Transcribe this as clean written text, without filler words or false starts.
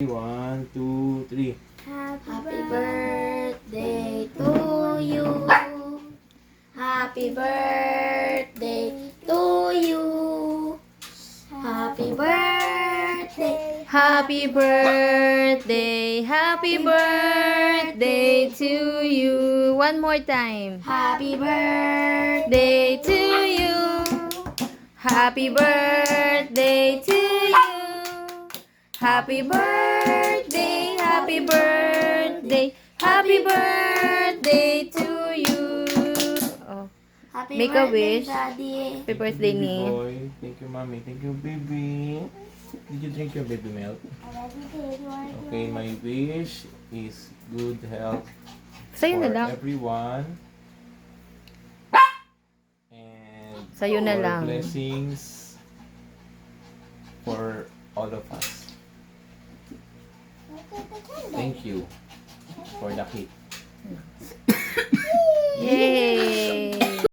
1, 2, 3. Happy birthday to you. Happy birthday to you. Happy birthday. Happy birthday, happy birthday to you. One more time. Happy birthday Day to you. Happy birthday to you. Happy birthday, happy birthday, happy birthday to you. Oh, Happy Make a birthday, wish. Daddy. happy birthday Thank you, ni. baby boy. Thank you, mommy. Thank you, baby. Did you drink your baby milk? Okay, my wish is good health Sa'yo na for lang. everyone. And Sa'yo na for lang. blessings for all of us. Thank you for the cake.